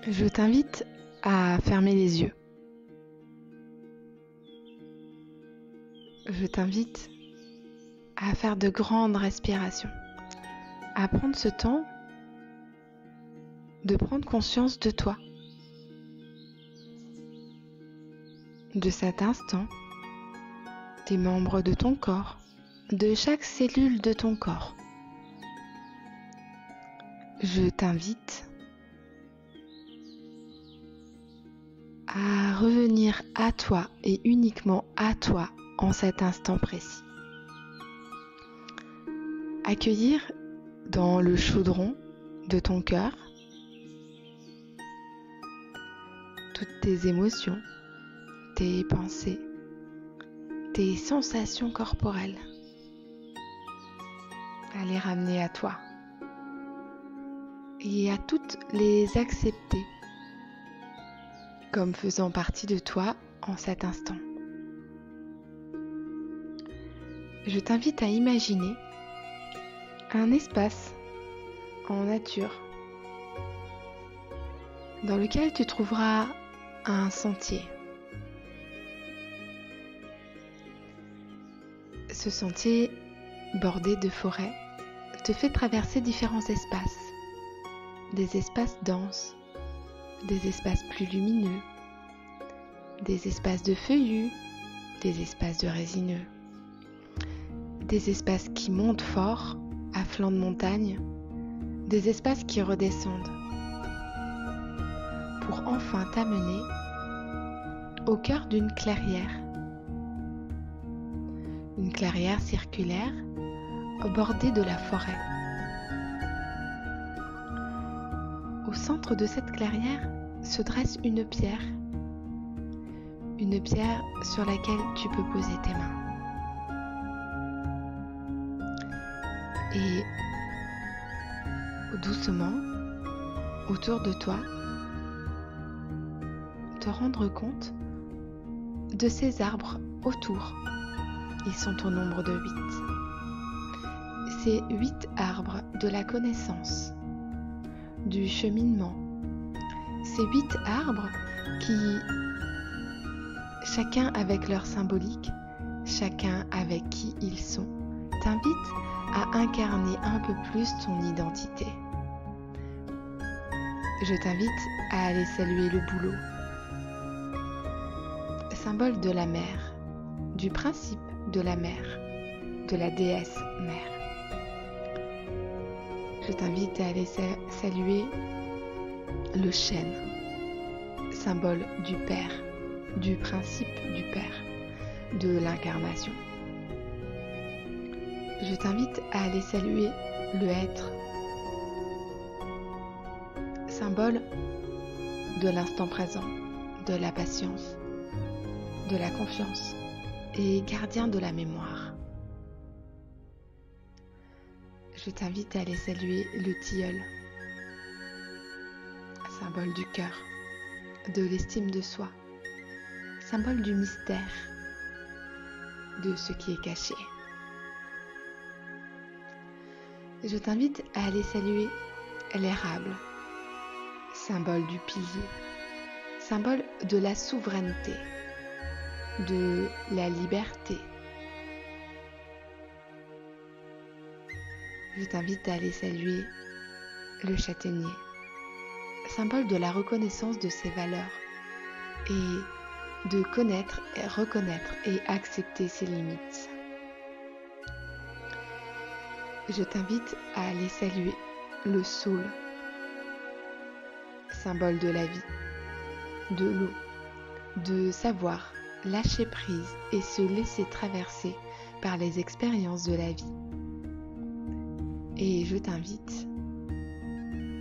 Je t'invite à fermer les yeux. Je t'invite à faire de grandes respirations, à prendre ce temps de prendre conscience de toi, de cet instant, des membres de ton corps, de chaque cellule de ton corps. Je t'invite à revenir à toi et uniquement à toi en cet instant précis. Accueillir dans le chaudron de ton cœur toutes tes émotions, tes pensées, tes sensations corporelles. À les ramener à toi et à toutes les accepter comme faisant partie de toi en cet instant. Je t'invite à imaginer un espace en nature dans lequel tu trouveras un sentier. Ce sentier bordé de forêts te fait traverser différents espaces, des espaces denses, des espaces plus lumineux, des espaces de feuillus, des espaces de résineux, des espaces qui montent fort à flanc de montagne, des espaces qui redescendent, pour enfin t'amener au cœur d'une clairière. Une clairière circulaire bordée de la forêt. Au centre de cette clairière se dresse une pierre sur laquelle tu peux poser tes mains. Et doucement, autour de toi, te rendre compte de ces arbres autour. Ils sont au nombre de 8. Ces 8 arbres de la connaissance, du cheminement. Ces 8 arbres qui, chacun avec leur symbolique, chacun avec qui ils sont, t'invitent à incarner un peu plus ton identité. Je t'invite à aller saluer le bouleau, symbole de la mer, du principe de la mer, de la déesse mère. Je t'invite à aller saluer le chêne, symbole du Père, du principe du Père, de l'incarnation. Je t'invite à aller saluer le hêtre, symbole de l'instant présent, de la patience, de la confiance et gardien de la mémoire. Je t'invite à aller saluer le tilleul, symbole du cœur, de l'estime de soi, symbole du mystère, de ce qui est caché. Je t'invite à aller saluer l'érable, symbole du pilier, symbole de la souveraineté, de la liberté. Je t'invite à aller saluer le châtaignier, symbole de la reconnaissance de ses valeurs et de connaître, reconnaître et accepter ses limites. Je t'invite à aller saluer le saule, symbole de la vie, de l'eau, de savoir lâcher prise et se laisser traverser par les expériences de la vie. Et je t'invite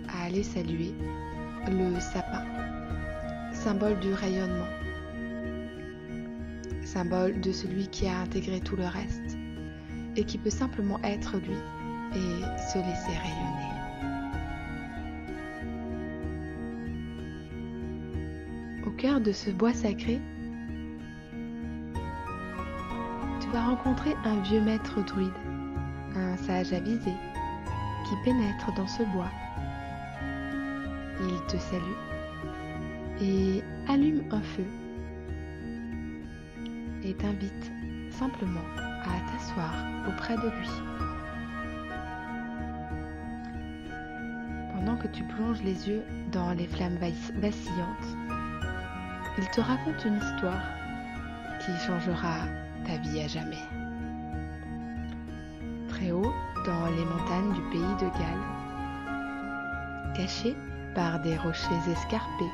à aller saluer le sapin, symbole du rayonnement, symbole de celui qui a intégré tout le reste et qui peut simplement être lui et se laisser rayonner. Au cœur de ce bois sacré, tu vas rencontrer un vieux maître druide, un sage avisé, qui pénètre dans ce bois. Il te salue et allume un feu et t'invite simplement à t'asseoir auprès de lui. Pendant que tu plonges les yeux dans les flammes vacillantes, il te raconte une histoire qui changera ta vie à jamais. Très haut, dans les montagnes du pays de Galles, cachées par des rochers escarpés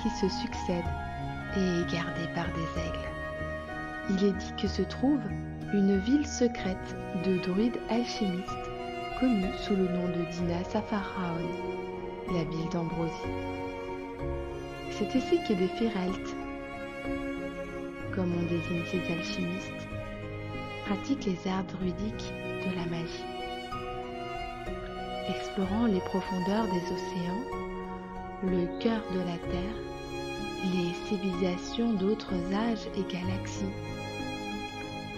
qui se succèdent et gardés par des aigles, il est dit que se trouve une ville secrète de druides alchimistes connue sous le nom de Dina Sapharaon, la ville d'Ambrosie. C'est ici que des Fireltes, comme on désigne ces alchimistes, pratiquent les arts druidiques de la magie. Explorant les profondeurs des océans, le cœur de la Terre, les civilisations d'autres âges et galaxies,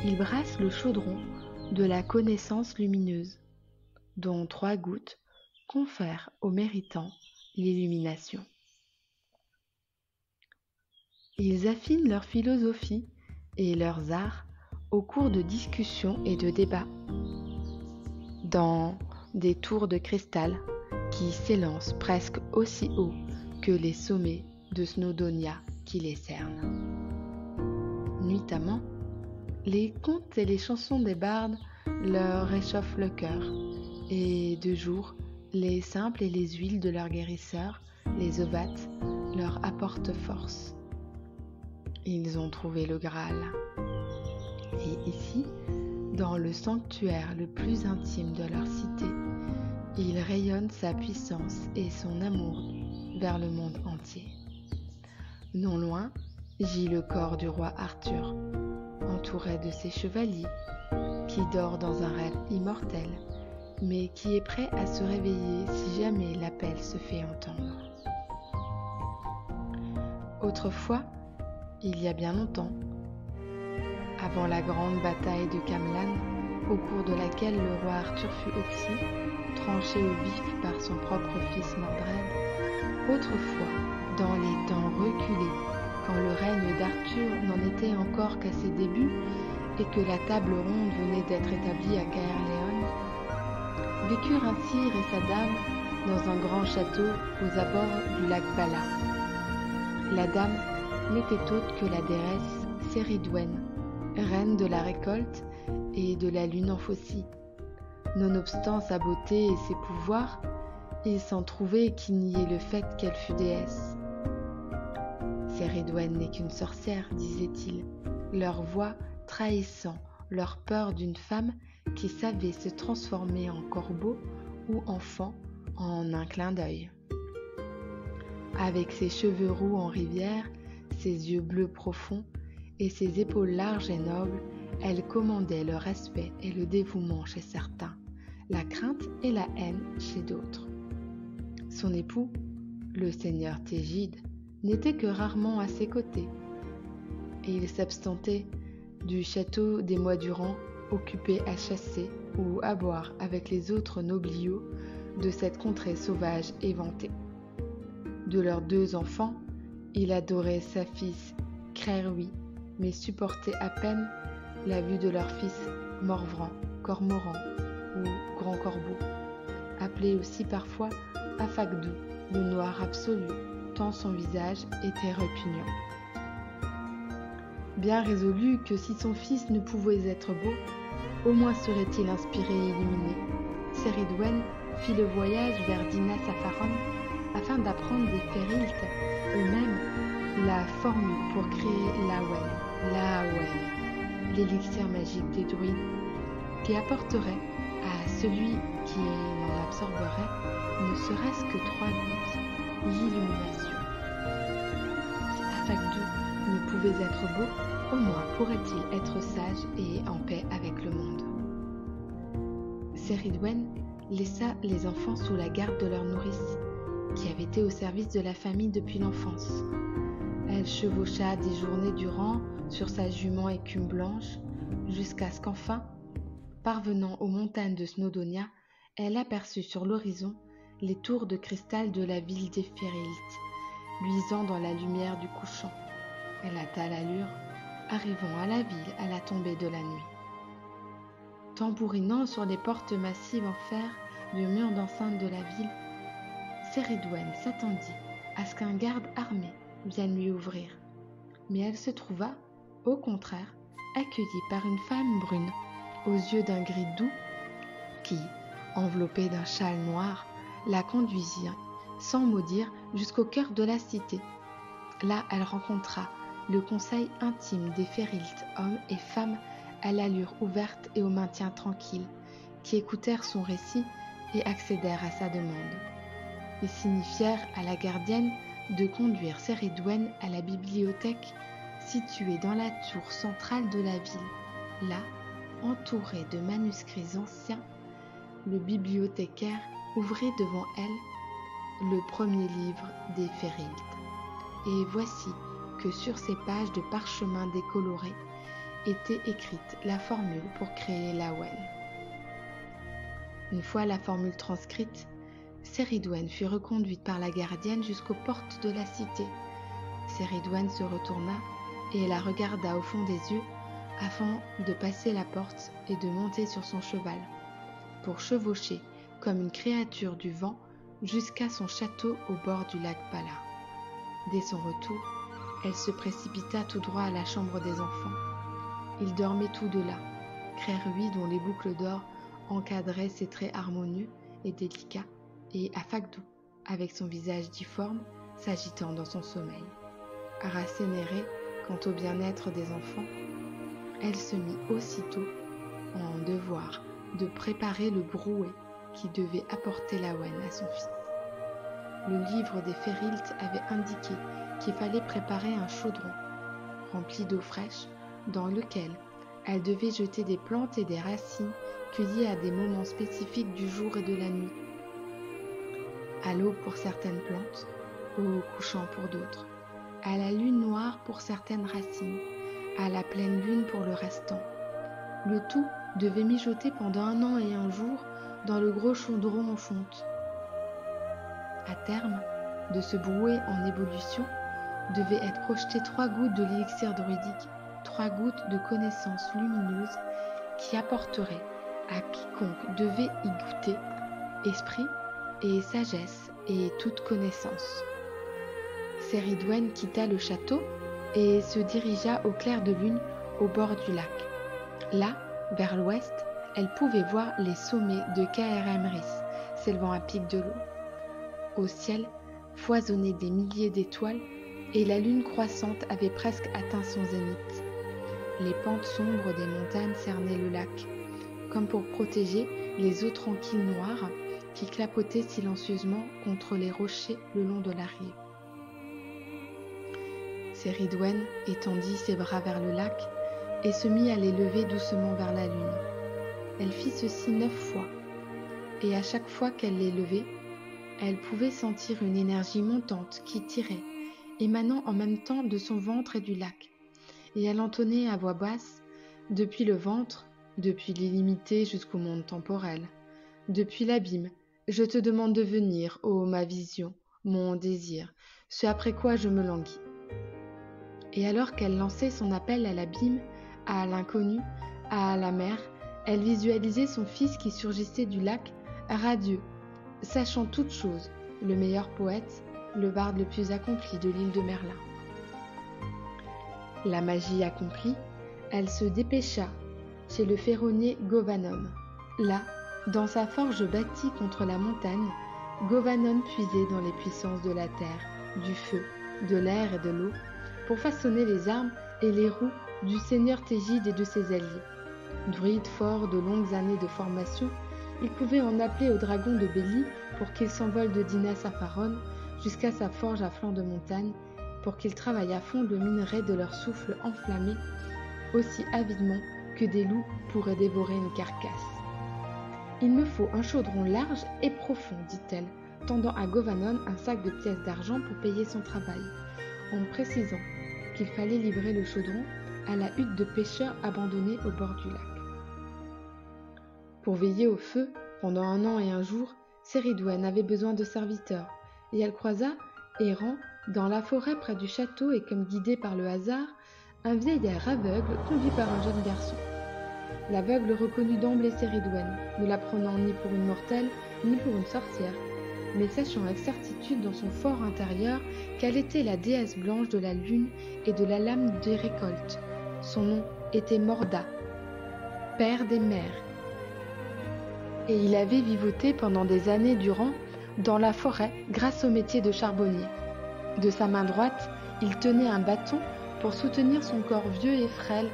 ils brassent le chaudron de la connaissance lumineuse, dont 3 gouttes confèrent aux méritants l'illumination. Ils affinent leur philosophie et leurs arts au cours de discussions et de débats, dans des tours de cristal qui s'élancent presque aussi haut que les sommets de Snowdonia qui les cernent. Nuitamment, les contes et les chansons des bardes leur réchauffent le cœur, et de jour, les simples et les huiles de leurs guérisseurs, les ovates, leur apportent force. Ils ont trouvé le Graal. Et ici, dans le sanctuaire le plus intime de leur cité, il rayonne sa puissance et son amour vers le monde entier. Non loin, gît le corps du roi Arthur, entouré de ses chevaliers, qui dort dans un rêve immortel, mais qui est prêt à se réveiller si jamais l'appel se fait entendre. Autrefois, il y a bien longtemps, avant la grande bataille de Camlan, au cours de laquelle le roi Arthur fut oxy, tranché au vif par son propre fils Mordred, autrefois, dans les temps reculés, quand le règne d'Arthur n'en était encore qu'à ses débuts et que la table ronde venait d'être établie à Caerleon, vécurent un sire et sa dame dans un grand château aux abords du lac Bala. La dame n'était autre que la déesse Céridwen, reine de la récolte et de la lune en Phocie. Nonobstant sa beauté et ses pouvoirs, il s'en trouvait qui niait le fait qu'elle fût déesse. Céridwen n'est qu'une sorcière, disait-il, leur voix trahissant leur peur d'une femme qui savait se transformer en corbeau ou enfant en un clin d'œil. Avec ses cheveux roux en rivière, ses yeux bleus profonds et ses épaules larges et nobles, elle commandait le respect et le dévouement chez certains, la crainte et la haine chez d'autres. Son époux, le seigneur Tégide, n'était que rarement à ses côtés, et il s'abstentait du château des mois durant, occupé à chasser ou à boire avec les autres nobliaux de cette contrée sauvage et vantée. De leurs 2 enfants, il adorait sa fille Crerwi, mais supportait à peine la vue de leur fils Morvran, Cormoran ou Grand Corbeau, appelé aussi parfois Afagdou, le noir absolu, tant son visage était répugnant. Bien résolu que si son fils ne pouvait être beau, au moins serait-il inspiré et illuminé, Céridwen fit le voyage vers Dina Sapharon afin d'apprendre des Fériltes eux-mêmes la formule pour créer l'Awen, l'élixir magique des druides, qui apporterait à celui qui en absorberait ne serait-ce que 3 gouttes l'illumination. Si Afagdou ne pouvait être beau, au moins pourrait-il être sage et en paix avec le monde. Céridwen laissa les enfants sous la garde de leur nourrice, qui avait été au service de la famille depuis l'enfance. Elle chevaucha des journées durant sur sa jument écume blanche, jusqu'à ce qu'enfin, parvenant aux montagnes de Snowdonia, elle aperçut sur l'horizon les tours de cristal de la ville des Fériltes, luisant dans la lumière du couchant. Elle hâta l'allure, arrivant à la ville à la tombée de la nuit. Tambourinant sur les portes massives en fer du mur d'enceinte de la ville, Céridwen s'attendit à ce qu'un garde armé vienne lui ouvrir. Mais elle se trouva, au contraire, accueillie par une femme brune, aux yeux d'un gris doux, qui, enveloppée d'un châle noir, la conduisit sans mot dire jusqu'au cœur de la cité. Là, elle rencontra le conseil intime des Fériltes, hommes et femmes à l'allure ouverte et au maintien tranquille, qui écoutèrent son récit et accédèrent à sa demande. Ils signifièrent à la gardienne de conduire Céridwen à la bibliothèque située dans la tour centrale de la ville. Là, entourée de manuscrits anciens, le bibliothécaire ouvrit devant elle le premier livre des Fériltes. Et voici que sur ces pages de parchemin décoloré était écrite la formule pour créer l'Awen. Une fois la formule transcrite, Céridwen fut reconduite par la gardienne jusqu'aux portes de la cité. Céridwen se retourna et la regarda au fond des yeux afin de passer la porte et de monter sur son cheval, pour chevaucher comme une créature du vent jusqu'à son château au bord du lac Bala. Dès son retour, elle se précipita tout droit à la chambre des enfants. Ils dormaient tous deux là, Crerui dont les boucles d'or encadraient ses traits harmonieux et délicats, et Afakdou, avec son visage difforme, s'agitant dans son sommeil. Rassénérée quant au bien-être des enfants, elle se mit aussitôt en devoir de préparer le brouet qui devait apporter l'Awen à son fils. Le livre des Fériltes avait indiqué qu'il fallait préparer un chaudron rempli d'eau fraîche dans lequel elle devait jeter des plantes et des racines cueillies à des moments spécifiques du jour et de la nuit. À l'aube pour certaines plantes, au couchant pour d'autres, à la lune noire pour certaines racines, à la pleine lune pour le restant. Le tout devait mijoter pendant 1 an et 1 jour dans le gros chaudron en fonte. À terme de ce brouet en ébullition, devaient être projetées 3 gouttes de l'élixir druidique, 3 gouttes de connaissance lumineuse qui apporteraient à quiconque devait y goûter esprit et sagesse et toute connaissance. Céridwen quitta le château et se dirigea au clair de lune au bord du lac. Là, vers l'ouest, elle pouvait voir les sommets de Caer Emrys s'élevant à pic de l'eau. Au ciel, foisonnaient des milliers d'étoiles et la lune croissante avait presque atteint son zénith. Les pentes sombres des montagnes cernaient le lac, comme pour protéger les eaux tranquilles noires qui clapotaient silencieusement contre les rochers le long de la rive. Céridwen étendit ses bras vers le lac et se mit à les lever doucement vers la lune. Elle fit ceci 9 fois, et à chaque fois qu'elle les levait, elle pouvait sentir une énergie montante qui tirait, émanant en même temps de son ventre et du lac, et elle entonnait à voix basse, depuis le ventre, depuis l'illimité jusqu'au monde temporel, depuis l'abîme, je te demande de venir, ô ma vision, mon désir, ce après quoi je me languis. Et alors qu'elle lançait son appel à l'abîme, à l'inconnu, à la mer, elle visualisait son fils qui surgissait du lac, radieux, sachant toutes choses, le meilleur poète, le barde le plus accompli de l'île de Merlin. La magie accomplie, elle se dépêcha chez le ferronnier Govanon. Là, dans sa forge bâtie contre la montagne, Govanon puisait dans les puissances de la terre, du feu, de l'air et de l'eau, pour façonner les armes et les roues du seigneur Tégide et de ses alliés. Druide fort de longues années de formation, il pouvait en appeler au dragon de Béli pour qu'il s'envole de Dinas à Faron jusqu'à sa forge à flanc de montagne pour qu'il travaille à fond le minerai de leur souffle enflammé aussi avidement que des loups pourraient dévorer une carcasse. « Il me faut un chaudron large et profond, dit-elle, tendant à Govanon un sac de pièces d'argent pour payer son travail, en précisant qu'il fallait livrer le chaudron à la hutte de pêcheurs abandonnée au bord du lac. Pour veiller au feu, pendant 1 an et 1 jour, Céridwen avait besoin de serviteurs, et elle croisa, errant Dans la forêt près du château et comme guidé par le hasard, un vieillard aveugle conduit par un jeune garçon. L'aveugle reconnut d'emblée Céridwen, ne la prenant ni pour une mortelle, ni pour une sorcière, mais sachant avec certitude dans son fort intérieur qu'elle était la déesse blanche de la lune et de la lame des récoltes. Son nom était Morda, père des mers. Et il avait vivoté pendant des années durant dans la forêt grâce au métier de charbonnier. De sa main droite, il tenait un bâton pour soutenir son corps vieux et frêle,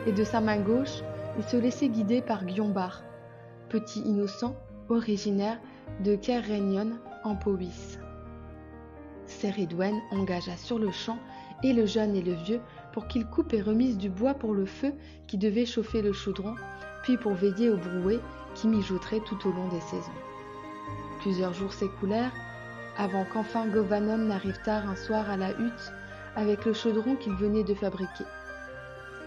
et de sa main gauche, il se laissait guider par Gyombar, petit innocent, originaire de Caerhenion en Powys. Céridwen engagea sur le champ et le jeune et le vieux pour qu'ils coupent et remisent du bois pour le feu qui devait chauffer le chaudron, puis pour veiller au brouet qui mijoterait tout au long des saisons. Plusieurs jours s'écoulèrent avant qu'enfin Govanon n'arrive tard un soir à la hutte avec le chaudron qu'il venait de fabriquer.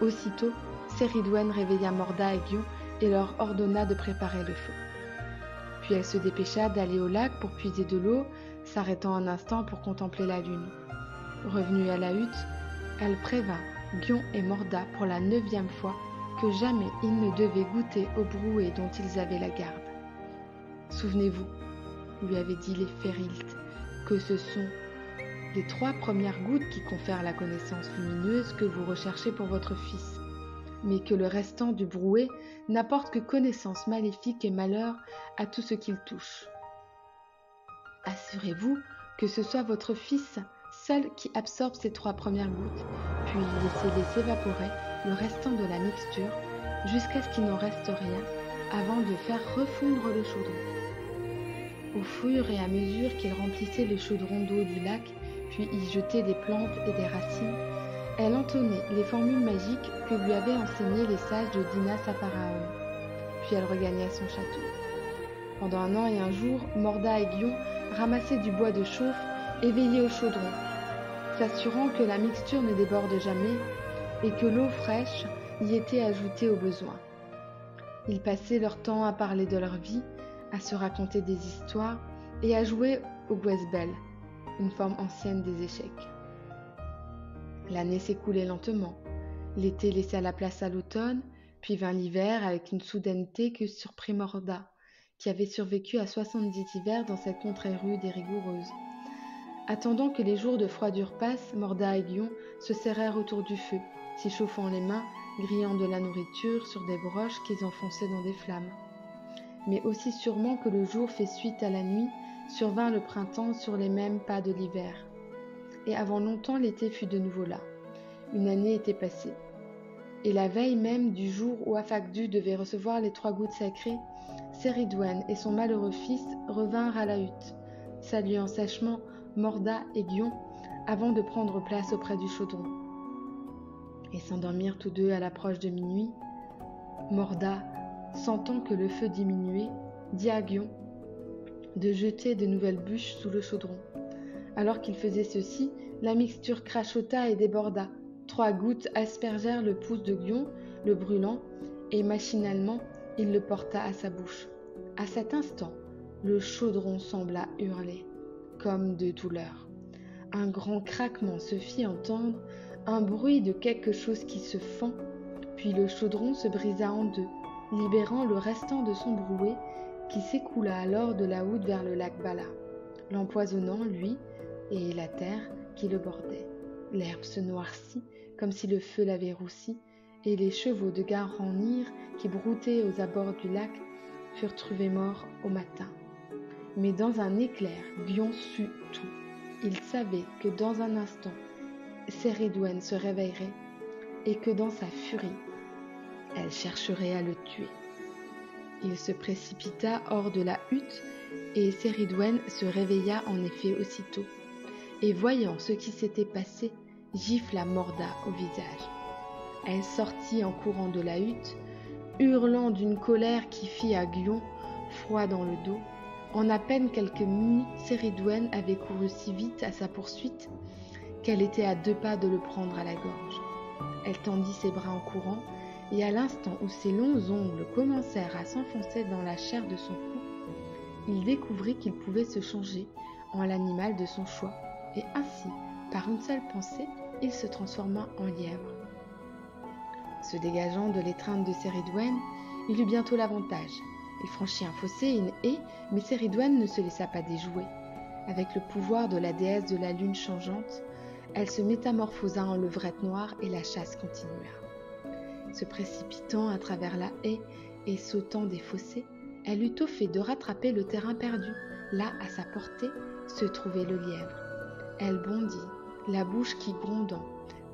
Aussitôt, Céridwen réveilla Morda et Gyon et leur ordonna de préparer le feu. Puis elle se dépêcha d'aller au lac pour puiser de l'eau, s'arrêtant un instant pour contempler la lune. Revenue à la hutte, elle prévint Gyon et Morda pour la 9e fois que jamais ils ne devaient goûter au brouet dont ils avaient la garde. « Souvenez-vous, lui avait dit les Férilt, que ce sont les 3 premières gouttes qui confèrent la connaissance lumineuse que vous recherchez pour votre fils, mais que le restant du brouet n'apporte que connaissance maléfique et malheur à tout ce qu'il touche. Assurez-vous que ce soit votre fils seul qui absorbe ces 3 premières gouttes, puis laissez-les s'évaporer le restant de la mixture jusqu'à ce qu'il n'en reste rien avant de faire refondre le chaudron. Au fur et à mesure qu'il remplissait le chaudron d'eau du lac, puis y jetait des plantes et des racines, elle entonnait les formules magiques que lui avaient enseignées les sages de Dina Saparaon. Puis elle regagna son château. Pendant 1 an et 1 jour, Morda et Gyon ramassaient du bois de chauffe et veillaient au chaudron, s'assurant que la mixture ne déborde jamais et que l'eau fraîche y était ajoutée au besoin. Ils passaient leur temps à parler de leur vie, à se raconter des histoires et à jouer au gwesbel, une forme ancienne des échecs. L'année s'écoulait lentement. L'été laissa la place à l'automne, puis vint l'hiver avec une soudaineté que surprit Morda, qui avait survécu à 70 hivers dans cette contrée rude et rigoureuse. Attendant que les jours de froidure passent, Morda et Gyon se serrèrent autour du feu, s'y chauffant les mains, grillant de la nourriture sur des broches qu'ils enfonçaient dans des flammes. Mais aussi sûrement que le jour fait suite à la nuit, survint le printemps sur les mêmes pas de l'hiver. Et avant longtemps, l'été fut de nouveau là. Une année était passée. Et la veille même du jour où Afakdu devait recevoir les 3 gouttes sacrées, Céridwen et son malheureux fils revinrent à la hutte, saluant sèchement Morda et Gyon avant de prendre place auprès du chaudron. Et s'endormirent tous deux à l'approche de minuit. Morda, sentant que le feu diminuait, dit à Gyon de jeter de nouvelles bûches sous le chaudron. Alors qu'il faisait ceci, la mixture crachota et déborda. 3 gouttes aspergèrent le pouce de Gyon, le brûlant, et machinalement, il le porta à sa bouche. À cet instant, le chaudron sembla hurler, comme de douleur. Un grand craquement se fit entendre, un bruit de quelque chose qui se fend, puis le chaudron se brisa en 2, libérant le restant de son brouet, qui s'écoula alors de la houte vers le lac Bala, l'empoisonnant, lui, et la terre qui le bordait. L'herbe se noircit, comme si le feu l'avait roussi, et les chevaux de Garanir qui broutaient aux abords du lac furent trouvés morts au matin. Mais dans un éclair, Gyon sut tout. Il savait que dans un instant, Céridwen se réveillerait et que dans sa furie, elle chercherait à le tuer. Il se précipita hors de la hutte et Céridwen se réveilla en effet aussitôt. Et voyant ce qui s'était passé, gifla Morda au visage. Elle sortit en courant de la hutte, hurlant d'une colère qui fit à Gyon froid dans le dos. En à peine quelques minutes, Céridwen avait couru si vite à sa poursuite qu'elle était à 2 pas de le prendre à la gorge. Elle tendit ses bras en courant, et à l'instant où ses longs ongles commencèrent à s'enfoncer dans la chair de son cou, il découvrit qu'il pouvait se changer en l'animal de son choix, et ainsi Par une seule pensée, il se transforma en lièvre. Se dégageant de l'étreinte de Céridwen, il eut bientôt l'avantage. Il franchit un fossé et une haie, mais Céridwen ne se laissa pas déjouer. Avec le pouvoir de la déesse de la lune changeante, elle se métamorphosa en levrette noire et la chasse continua. Se précipitant à travers la haie et sautant des fossés, elle eut au fait de rattraper le terrain perdu. Là, à sa portée, se trouvait le lièvre. Elle bondit, la bouche qui grondant,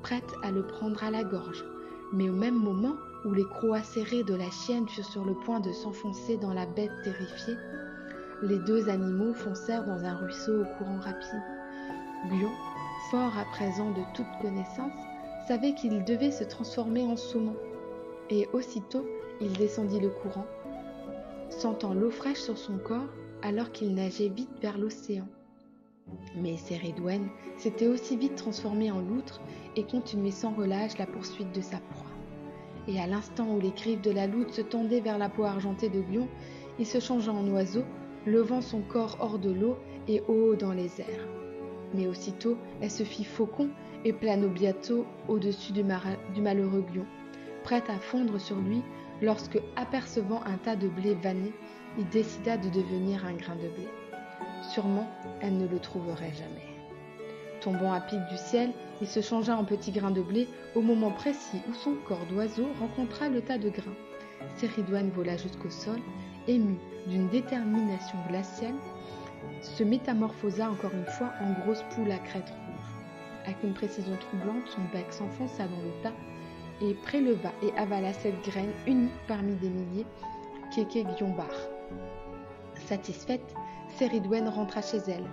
prête à le prendre à la gorge. Mais au même moment où les crocs acérés de la chienne furent sur le point de s'enfoncer dans la bête terrifiée, les deux animaux foncèrent dans un ruisseau au courant rapide. Gwion, fort à présent de toute connaissance, savait qu'il devait se transformer en saumon. Et aussitôt, il descendit le courant, sentant l'eau fraîche sur son corps alors qu'il nageait vite vers l'océan. Mais Céridwen s'était aussi vite transformé en loutre et continuait sans relâche la poursuite de sa proie. Et à l'instant où les griffes de la loutre se tendaient vers la peau argentée de Gwion, il se changea en oiseau, levant son corps hors de l'eau et haut dans les airs. Mais aussitôt, elle se fit faucon et plana bientôt au-dessus du malheureux Gwion, prête à fondre sur lui lorsque, apercevant un tas de blé vanné, il décida de devenir un grain de blé. Sûrement, elle ne le trouverait jamais. Tombant à pic du ciel, il se changea en petit grain de blé au moment précis où son corps d'oiseau rencontra le tas de grains. Céridwen vola jusqu'au sol, ému d'une détermination glaciale, se métamorphosa encore une fois en grosse poule à crête rouge. Avec une précision troublante, son bec s'enfonça dans le tas et préleva et avala cette graine unique parmi des milliers qu'était Gwion-bar. Satisfaite, Céridwen rentra chez elle,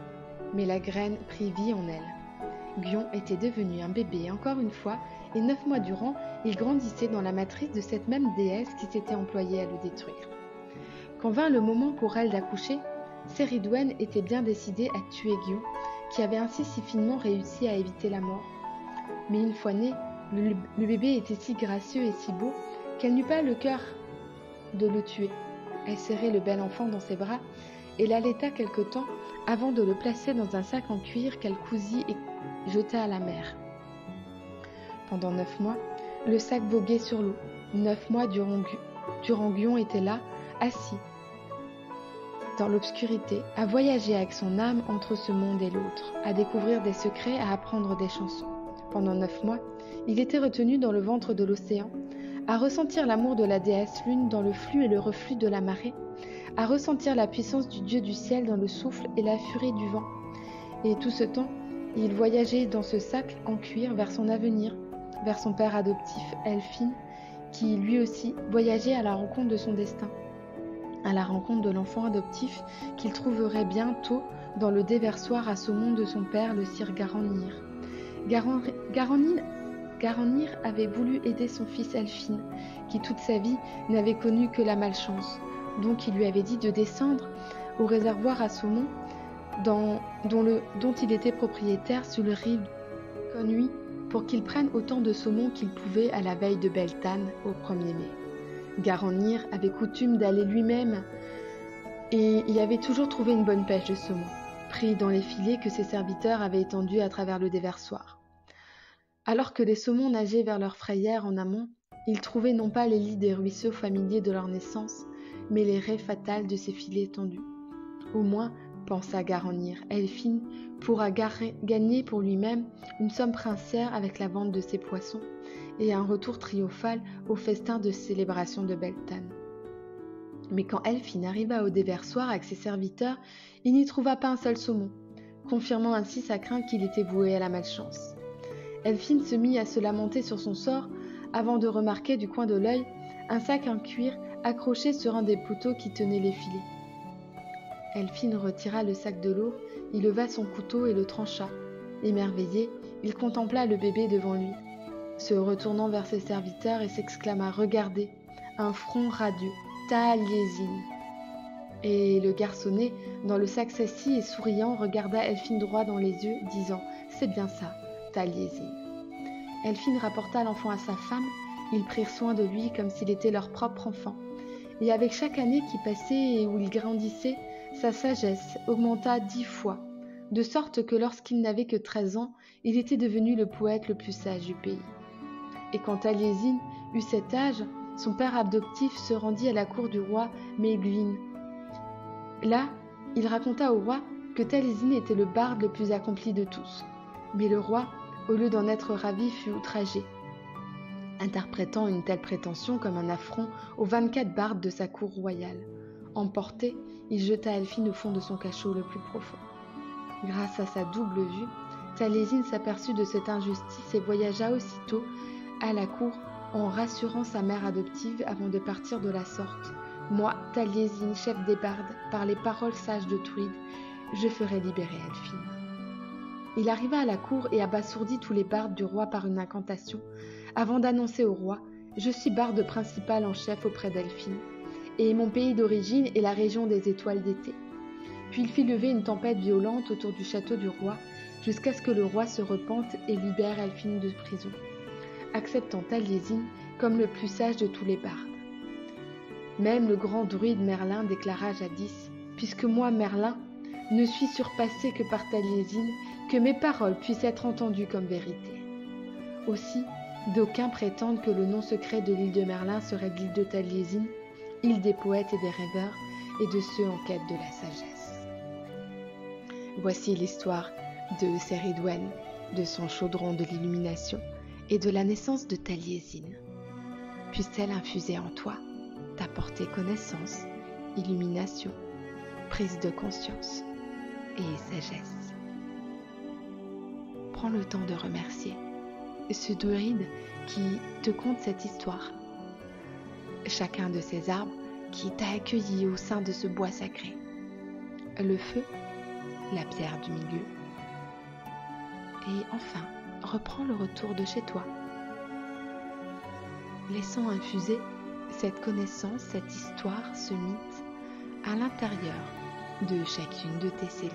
mais la graine prit vie en elle. Gwion était devenu un bébé encore une fois, et 9 mois durant, il grandissait dans la matrice de cette même déesse qui s'était employée à le détruire. Quand vint le moment pour elle d'accoucher, Céridwen était bien décidée à tuer Gwion, qui avait ainsi si finement réussi à éviter la mort. Mais une fois né, le bébé était si gracieux et si beau qu'elle n'eut pas le cœur de le tuer. Elle serrait le bel enfant dans ses bras et l'allaita quelque temps avant de le placer dans un sac en cuir qu'elle cousit et jeta à la mer. Pendant 9 mois, le sac voguait sur l'eau. 9 mois durant Gwion était là, assis, dans l'obscurité, à voyager avec son âme entre ce monde et l'autre, à découvrir des secrets, à apprendre des chansons. Pendant 9 mois, il était retenu dans le ventre de l'océan, à ressentir l'amour de la déesse lune dans le flux et le reflux de la marée, à ressentir la puissance du dieu du ciel dans le souffle et la furie du vent. Et tout ce temps, il voyageait dans ce sac en cuir vers son avenir, vers son père adoptif, Elfine, qui lui aussi voyageait à la rencontre de son destin, à la rencontre de l'enfant adoptif qu'il trouverait bientôt dans le déversoir à saumon de son père, le sire Garanir. Garanir avait voulu aider son fils Elfine, qui toute sa vie n'avait connu que la malchance. Donc il lui avait dit de descendre au réservoir à saumon dont il était propriétaire sur le rive Connuy pour qu'il prenne autant de saumon qu'il pouvait à la veille de Beltane au 1er mai. Garanir avait coutume d'aller lui-même et y avait toujours trouvé une bonne pêche de saumon, pris dans les filets que ses serviteurs avaient étendus à travers le déversoir. Alors que les saumons nageaient vers leur frayère en amont, ils trouvaient non pas les lits des ruisseaux familiers de leur naissance, mais les raies fatales de ces filets tendus. Au moins, pensa Garanir, Elfine pourra gagner pour lui-même une somme princière avec la vente de ses poissons et un retour triomphal au festin de célébration de Beltane. Mais quand Elfine arriva au déversoir avec ses serviteurs, il n'y trouva pas un seul saumon, confirmant ainsi sa crainte qu'il était voué à la malchance. Elfine se mit à se lamenter sur son sort avant de remarquer du coin de l'œil un sac en cuir accroché sur un des poteaux qui tenaient les filets. Elfine retira le sac de l'eau, il leva son couteau et le trancha. Émerveillé, il contempla le bébé devant lui, se retournant vers ses serviteurs et s'exclama « Regardez, un front radieux, Taliesin !» Et le garçonnet, dans le sac s'assit et souriant, regarda Elfine droit dans les yeux, disant « C'est bien ça, Taliesin !» Elfine rapporta l'enfant à sa femme, ils prirent soin de lui comme s'il était leur propre enfant. Et avec chaque année qui passait et où il grandissait, sa sagesse augmenta 10 fois, de sorte que lorsqu'il n'avait que 13 ans, il était devenu le poète le plus sage du pays. Et quand Taliesin eut cet âge, son père adoptif se rendit à la cour du roi Maegwin. Là, il raconta au roi que Taliesin était le barde le plus accompli de tous. Mais le roi, au lieu d'en être ravi, fut outragé, interprétant une telle prétention comme un affront aux 24 bardes de sa cour royale. Emporté, il jeta Elphine au fond de son cachot le plus profond. Grâce à sa double vue, Taliesin s'aperçut de cette injustice et voyagea aussitôt à la cour en rassurant sa mère adoptive avant de partir de la sorte. Moi, Taliesin, chef des bardes, par les paroles sages de Druide, je ferai libérer Elphine. Il arriva à la cour et abasourdit tous les bardes du roi par une incantation, avant d'annoncer au roi « Je suis barde principal en chef auprès d'Elphine, et mon pays d'origine est la région des étoiles d'été. » Puis il fit lever une tempête violente autour du château du roi, jusqu'à ce que le roi se repente et libère Elphine de prison, acceptant Taliesin comme le plus sage de tous les bardes. Même le grand druide Merlin déclara jadis « Puisque moi, Merlin, ne suis surpassé que par Taliesin, que mes paroles puissent être entendues comme vérité. » Aussi, d'aucuns prétendent que le nom secret de l'île de Merlin serait l'île de Taliesin, île des poètes et des rêveurs, et de ceux en quête de la sagesse. Voici l'histoire de Céridwen, de son chaudron de l'illumination, et de la naissance de Taliesin. Puisse-t-elle infuser en toi, t'apporter connaissance, illumination, prise de conscience et sagesse. Prends le temps de remercier ce druide qui te conte cette histoire, chacun de ces arbres qui t'a accueilli au sein de ce bois sacré, le feu, la pierre du milieu, et enfin, reprends le retour de chez toi, laissant infuser cette connaissance, cette histoire, ce mythe, à l'intérieur de chacune de tes cellules.